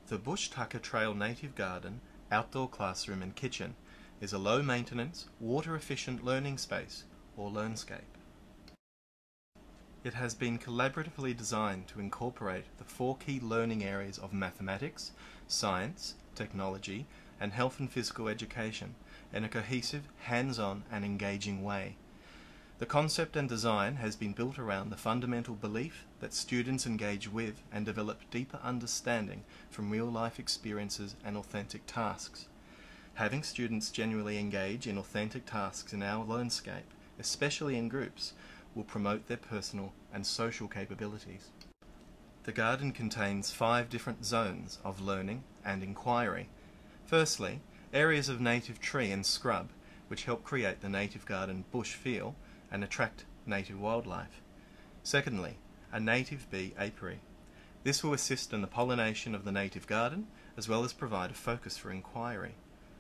The Bush Tucker Trail Native Garden, Outdoor Classroom and Kitchen is a low-maintenance, water-efficient learning space, or learnscape. It has been collaboratively designed to incorporate the 4 key learning areas of mathematics, science, technology, and health and physical education in a cohesive, hands-on and engaging way. The concept and design has been built around the fundamental belief that students engage with and develop deeper understanding from real-life experiences and authentic tasks. Having students genuinely engage in authentic tasks in our learnscape, especially in groups, will promote their personal and social capabilities. The garden contains 5 different zones of learning and inquiry. Firstly, areas of native tree and scrub, which help create the native garden bush feel and attract native wildlife. Secondly, a native bee apiary. This will assist in the pollination of the native garden, as well as provide a focus for inquiry.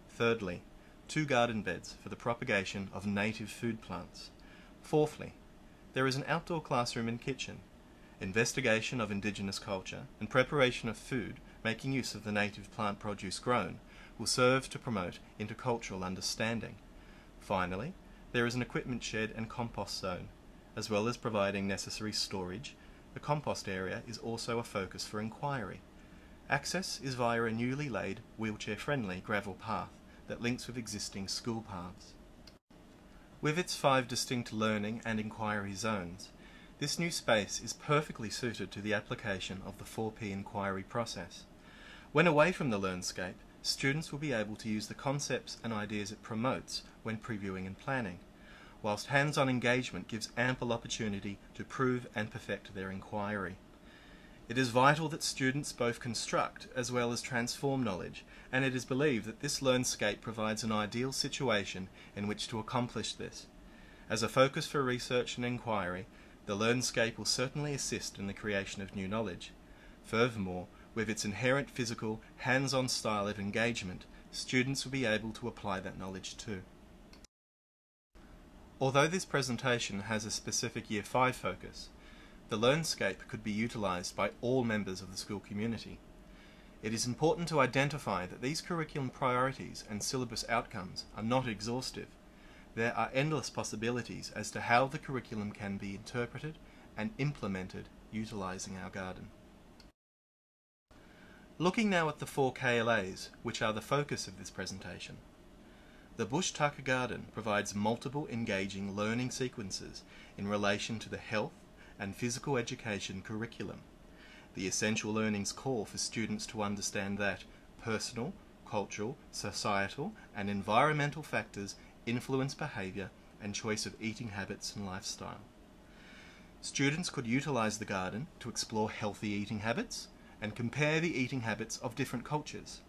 Thirdly, 2 garden beds for the propagation of native food plants. Fourthly, there is an outdoor classroom and kitchen. Investigation of indigenous culture and preparation of food making use of the native plant produce grown will serve to promote intercultural understanding. Finally, there is an equipment shed and compost zone. As well as providing necessary storage, the compost area is also a focus for inquiry. Access is via a newly laid, wheelchair-friendly gravel path that links with existing school paths. With its 5 distinct learning and inquiry zones, this new space is perfectly suited to the application of the 4P inquiry process. When away from the learnscape, students will be able to use the concepts and ideas it promotes when previewing and planning, whilst hands-on engagement gives ample opportunity to prove and perfect their inquiry. It is vital that students both construct as well as transform knowledge, and it is believed that this learnscape provides an ideal situation in which to accomplish this. As a focus for research and inquiry, the learnscape will certainly assist in the creation of new knowledge. Furthermore, with its inherent physical, hands-on style of engagement, students will be able to apply that knowledge too. Although this presentation has a specific Year 5 focus, the learnscape could be utilised by all members of the school community. It is important to identify that these curriculum priorities and syllabus outcomes are not exhaustive. There are endless possibilities as to how the curriculum can be interpreted and implemented utilising our garden. Looking now at the 4 KLAs, which are the focus of this presentation. The Bush Tucker Garden provides multiple engaging learning sequences in relation to the health and physical education curriculum. The essential learnings call for students to understand that personal, cultural, societal and environmental factors influence behaviour and choice of eating habits and lifestyle. Students could utilise the garden to explore healthy eating habits and compare the eating habits of different cultures.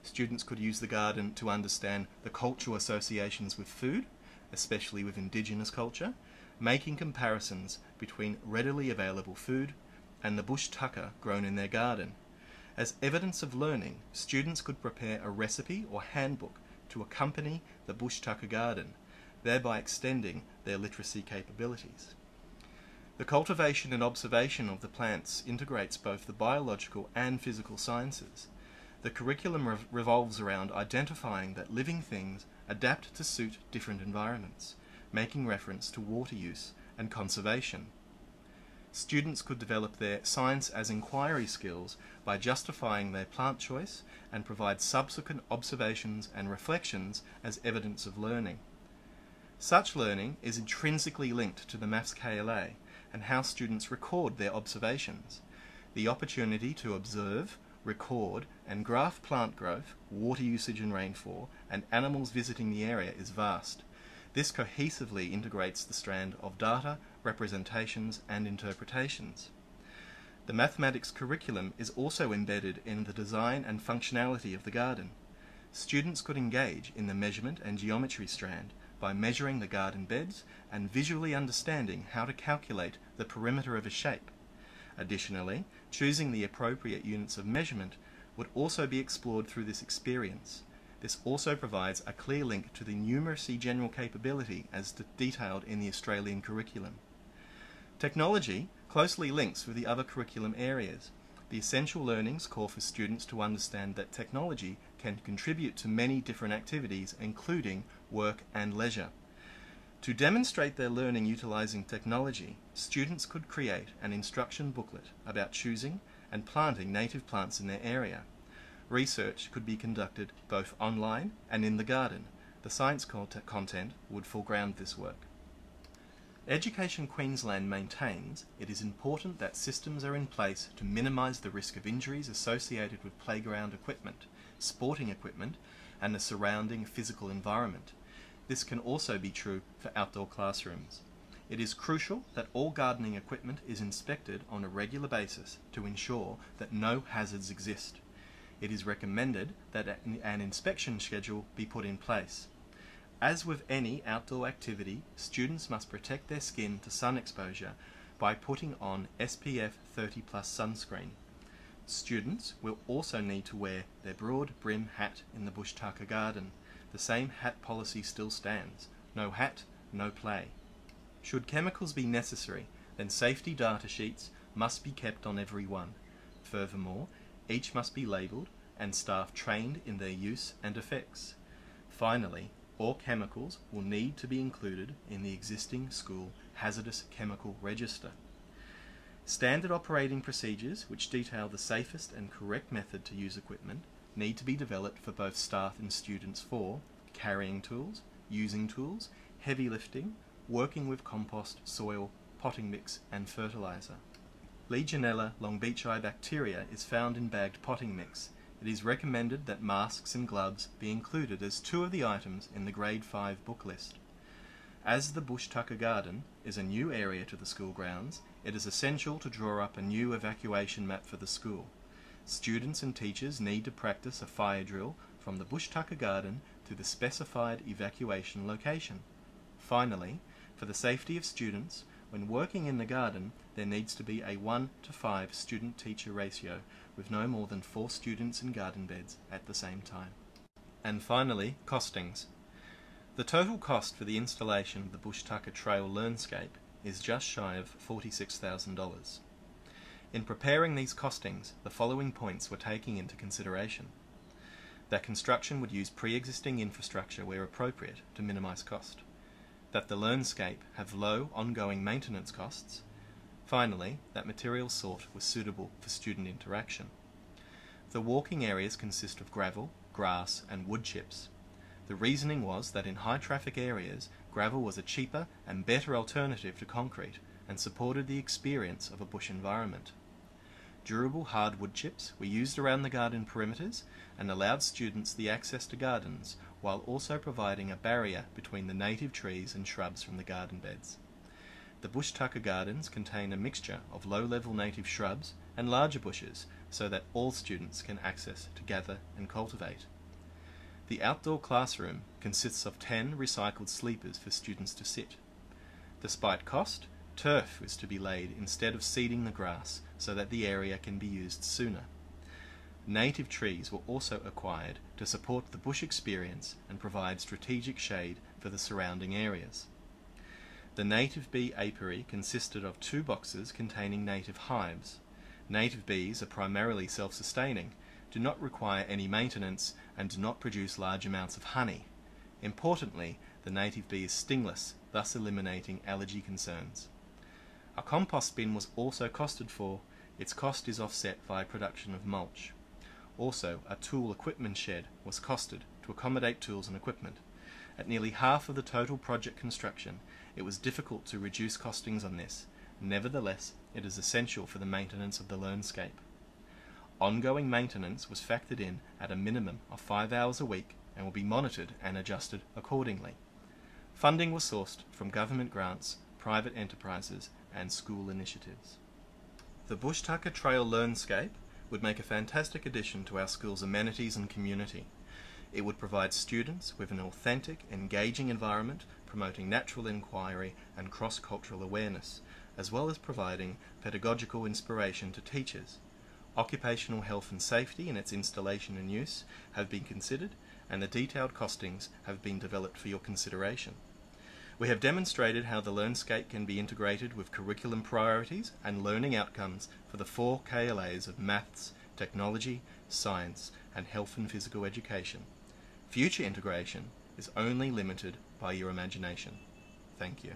Students could use the garden to understand the cultural associations with food, especially with indigenous culture, making comparisons between readily available food and the bush tucker grown in their garden. As evidence of learning, students could prepare a recipe or handbook to accompany the bush tucker garden, thereby extending their literacy capabilities. The cultivation and observation of the plants integrates both the biological and physical sciences. The curriculum revolves around identifying that living things adapt to suit different environments, making reference to water use and conservation. Students could develop their science as inquiry skills by justifying their plant choice and provide subsequent observations and reflections as evidence of learning. Such learning is intrinsically linked to the Maths KLA and how students record their observations. The opportunity to observe, record and graph plant growth, water usage and rainfall, and animals visiting the area is vast. This cohesively integrates the strand of data, representations and interpretations. The mathematics curriculum is also embedded in the design and functionality of the garden. Students could engage in the measurement and geometry strand by measuring the garden beds and visually understanding how to calculate the perimeter of a shape. Additionally, choosing the appropriate units of measurement would also be explored through this experience. This also provides a clear link to the numeracy general capability as detailed in the Australian curriculum. Technology closely links with the other curriculum areas. The essential learnings call for students to understand that technology can contribute to many different activities, including work and leisure. To demonstrate their learning utilizing technology, students could create an instruction booklet about choosing and planting native plants in their area. Research could be conducted both online and in the garden. The science content would foreground this work. Education Queensland maintains it is important that systems are in place to minimise the risk of injuries associated with playground equipment, sporting equipment, and the surrounding physical environment. This can also be true for outdoor classrooms. It is crucial that all gardening equipment is inspected on a regular basis to ensure that no hazards exist. It is recommended that an inspection schedule be put in place. As with any outdoor activity, students must protect their skin to sun exposure by putting on SPF 30+ sunscreen. Students will also need to wear their broad brim hat in the bush tucker garden. The same hat policy still stands. No hat, no play. Should chemicals be necessary, then safety data sheets must be kept on every one. Furthermore, each must be labelled and staff trained in their use and effects. Finally, all chemicals will need to be included in the existing school hazardous chemical register. Standard operating procedures which detail the safest and correct method to use equipment need to be developed for both staff and students for carrying tools, using tools, heavy lifting, working with compost, soil, potting mix and fertilizer. Legionella longbeachii bacteria is found in bagged potting mix. It is recommended that masks and gloves be included as 2 of the items in the Grade 5 book list. As the bush tucker garden is a new area to the school grounds, it is essential to draw up a new evacuation map for the school. Students and teachers need to practice a fire drill from the bush tucker garden to the specified evacuation location. Finally, for the safety of students, when working in the garden, there needs to be a 1:5 student-teacher ratio with no more than 4 students in garden beds at the same time. And finally, costings. The total cost for the installation of the bush tucker trail landscape is just shy of $46,000. In preparing these costings, the following points were taken into consideration. That construction would use pre-existing infrastructure where appropriate to minimise cost. That the landscape have low ongoing maintenance costs. Finally, that materials sought was suitable for student interaction. The walking areas consist of gravel, grass and wood chips. The reasoning was that in high traffic areas, gravel was a cheaper and better alternative to concrete and supported the experience of a bush environment. Durable hard wood chips were used around the garden perimeters and allowed students the access to gardens while also providing a barrier between the native trees and shrubs from the garden beds. The bush tucker gardens contain a mixture of low-level native shrubs and larger bushes so that all students can access to gather and cultivate. The outdoor classroom consists of 10 recycled sleepers for students to sit. Despite cost, turf is to be laid instead of seeding the grass so that the area can be used sooner. Native trees were also acquired to support the bush experience and provide strategic shade for the surrounding areas. The native bee apiary consisted of 2 boxes containing native hives. Native bees are primarily self-sustaining, do not require any maintenance, and do not produce large amounts of honey. Importantly, the native bee is stingless, thus eliminating allergy concerns. A compost bin was also costed for. Its cost is offset via production of mulch. Also, a tool equipment shed was costed to accommodate tools and equipment. At nearly half of the total project construction, it was difficult to reduce costings on this. Nevertheless, it is essential for the maintenance of the landscape. Ongoing maintenance was factored in at a minimum of 5 hours a week and will be monitored and adjusted accordingly. Funding was sourced from government grants, private enterprises and school initiatives. The bush tucker trail landscape would make a fantastic addition to our school's amenities and community. It would provide students with an authentic, engaging environment promoting natural inquiry and cross-cultural awareness, as well as providing pedagogical inspiration to teachers. Occupational health and safety in its installation and use have been considered, and the detailed costings have been developed for your consideration. We have demonstrated how the LearnScape can be integrated with curriculum priorities and learning outcomes for the 4 KLAs of Maths, Technology, Science, and Health and Physical Education. Future integration is only limited by your imagination. Thank you.